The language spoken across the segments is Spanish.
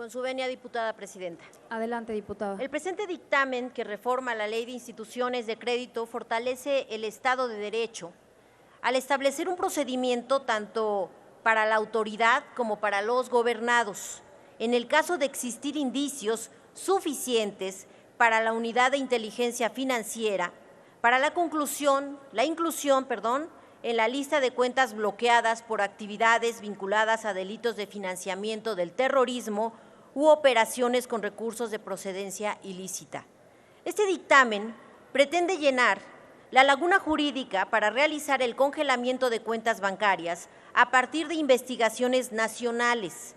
Con su venia, diputada presidenta. Adelante, diputada. El presente dictamen que reforma la Ley de Instituciones de Crédito fortalece el Estado de Derecho al establecer un procedimiento tanto para la autoridad como para los gobernados, en el caso de existir indicios suficientes para la unidad de inteligencia financiera, para la inclusión, en la lista de cuentas bloqueadas por actividades vinculadas a delitos de financiamiento del terrorismo u operaciones con recursos de procedencia ilícita. Este dictamen pretende llenar la laguna jurídica para realizar el congelamiento de cuentas bancarias a partir de investigaciones nacionales,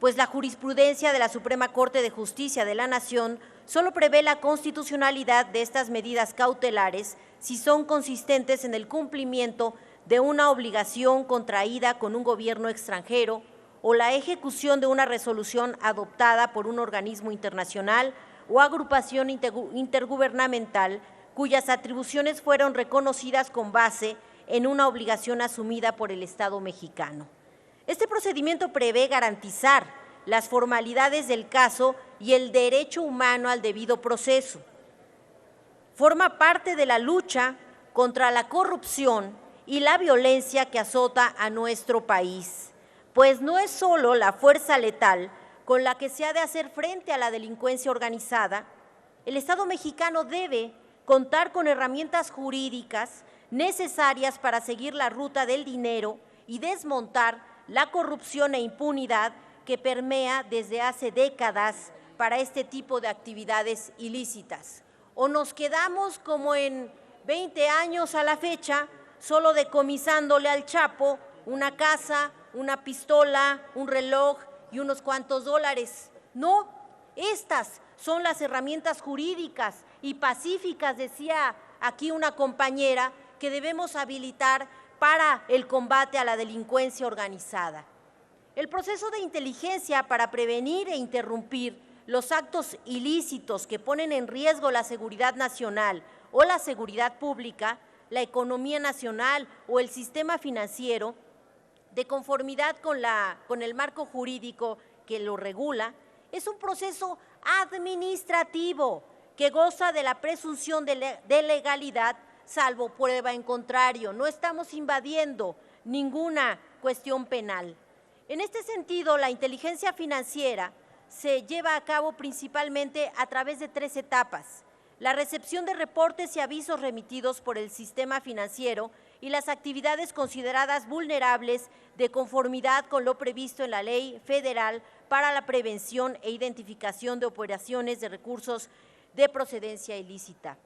pues la jurisprudencia de la Suprema Corte de Justicia de la Nación solo prevé la constitucionalidad de estas medidas cautelares si son consistentes en el cumplimiento de una obligación contraída con un gobierno extranjero o la ejecución de una resolución adoptada por un organismo internacional o agrupación intergubernamental cuyas atribuciones fueron reconocidas con base en una obligación asumida por el Estado mexicano. Este procedimiento prevé garantizar las formalidades del caso y el derecho humano al debido proceso. Forma parte de la lucha contra la corrupción y la violencia que azota a nuestro país, pues no es solo la fuerza letal con la que se ha de hacer frente a la delincuencia organizada. El Estado mexicano debe contar con herramientas jurídicas necesarias para seguir la ruta del dinero y desmontar la corrupción e impunidad que permea desde hace décadas para este tipo de actividades ilícitas. O nos quedamos como en 20 años a la fecha, solo decomisándole al Chapo una casa, una pistola, un reloj y unos cuantos dólares. No, estas son las herramientas jurídicas y pacíficas, decía aquí una compañera, que debemos habilitar para el combate a la delincuencia organizada. El proceso de inteligencia para prevenir e interrumpir los actos ilícitos que ponen en riesgo la seguridad nacional o la seguridad pública, la economía nacional o el sistema financiero, de conformidad con el marco jurídico que lo regula, es un proceso administrativo que goza de la presunción de legalidad, salvo prueba en contrario. No estamos invadiendo ninguna cuestión penal. En este sentido, la inteligencia financiera se lleva a cabo principalmente a través de 3 etapas: la recepción de reportes y avisos remitidos por el sistema financiero y las actividades consideradas vulnerables de conformidad con lo previsto en la Ley Federal para la Prevención e Identificación de Operaciones de Recursos de Procedencia Ilícita.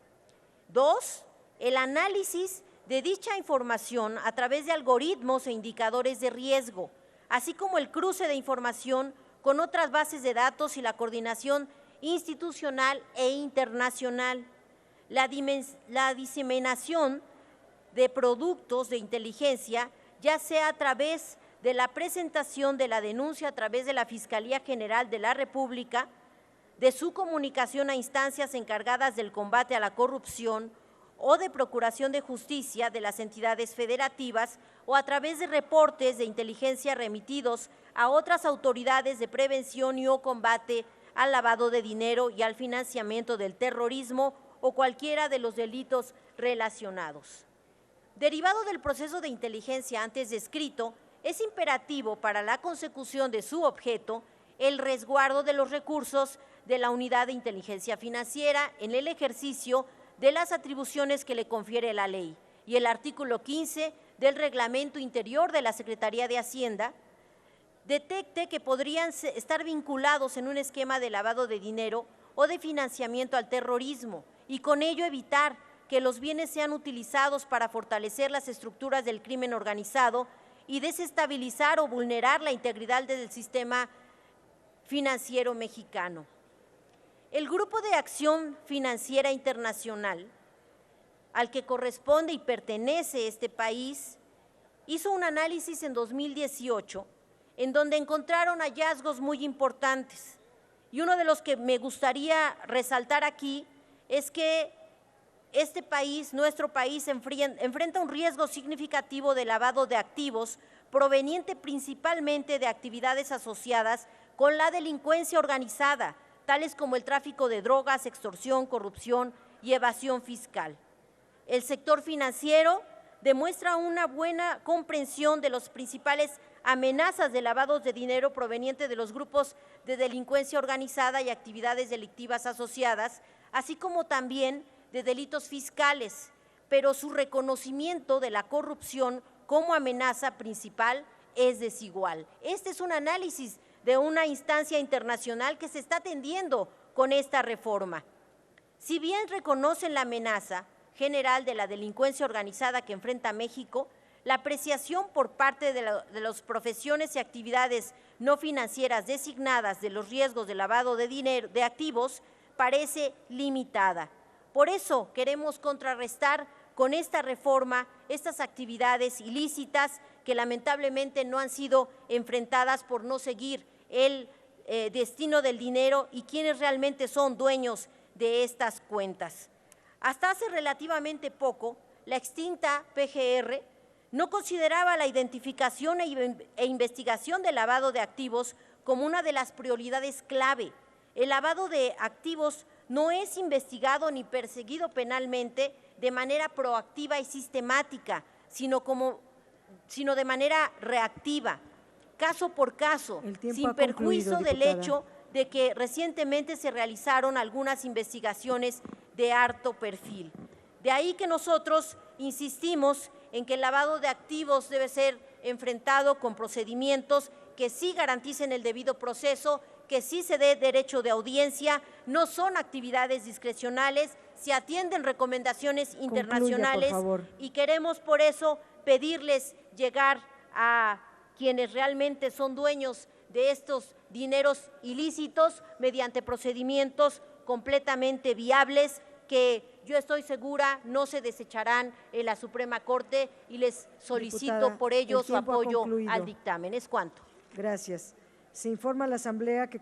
2. El análisis de dicha información a través de algoritmos e indicadores de riesgo, así como el cruce de información con otras bases de datos y la coordinación institucional e internacional. La diseminación de productos de inteligencia, ya sea a través de la presentación de la denuncia a través de la Fiscalía General de la República, de su comunicación a instancias encargadas del combate a la corrupción o de procuración de justicia de las entidades federativas, o a través de reportes de inteligencia remitidos a otras autoridades de prevención y o combate al lavado de dinero y al financiamiento del terrorismo o cualquiera de los delitos relacionados. Derivado del proceso de inteligencia antes descrito, es imperativo para la consecución de su objeto el resguardo de los recursos de la Unidad de Inteligencia Financiera en el ejercicio de las atribuciones que le confiere la ley, y el artículo 15 del Reglamento Interior de la Secretaría de Hacienda detecte que podrían estar vinculados en un esquema de lavado de dinero o de financiamiento al terrorismo, y con ello evitar que los bienes sean utilizados para fortalecer las estructuras del crimen organizado y desestabilizar o vulnerar la integridad del sistema financiero mexicano. El Grupo de Acción Financiera Internacional, al que corresponde y pertenece este país, hizo un análisis en 2018 en donde encontraron hallazgos muy importantes. Y uno de los que me gustaría resaltar aquí es que nuestro país, enfrenta un riesgo significativo de lavado de activos proveniente principalmente de actividades asociadas con la delincuencia organizada, tales como el tráfico de drogas, extorsión, corrupción y evasión fiscal. El sector financiero demuestra una buena comprensión de las principales amenazas de lavados de dinero proveniente de los grupos de delincuencia organizada y actividades delictivas asociadas, así como también de delitos fiscales, pero su reconocimiento de la corrupción como amenaza principal es desigual. Este es un análisis de una instancia internacional que se está atendiendo con esta reforma. Si bien reconocen la amenaza general de la delincuencia organizada que enfrenta México, la apreciación por parte de las profesiones y actividades no financieras designadas de los riesgos de lavado de dinero, de activos, parece limitada. Por eso queremos contrarrestar con esta reforma estas actividades ilícitas que lamentablemente no han sido enfrentadas por no seguir el destino del dinero y quienes realmente son dueños de estas cuentas. Hasta hace relativamente poco, la extinta PGR no consideraba la identificación e investigación del lavado de activos como una de las prioridades clave. El lavado de activos no es investigado ni perseguido penalmente de manera proactiva y sistemática, sino de manera reactiva, caso por caso, sin perjuicio del hecho de que recientemente se realizaron algunas investigaciones de alto perfil. De ahí que nosotros insistimos en que el lavado de activos debe ser enfrentado con procedimientos que sí garanticen el debido proceso, que sí se dé derecho de audiencia, no son actividades discrecionales, se atienden recomendaciones internacionales. Concluya, por favor. Y queremos por eso pedirles llegar a quienes realmente son dueños de estos dineros ilícitos mediante procedimientos completamente viables que yo estoy segura no se desecharán en la Suprema Corte y les solicito Diputada, por ello el su tiempo ha apoyo concluido. al dictamen. Es cuanto. Gracias. Se informa a la Asamblea que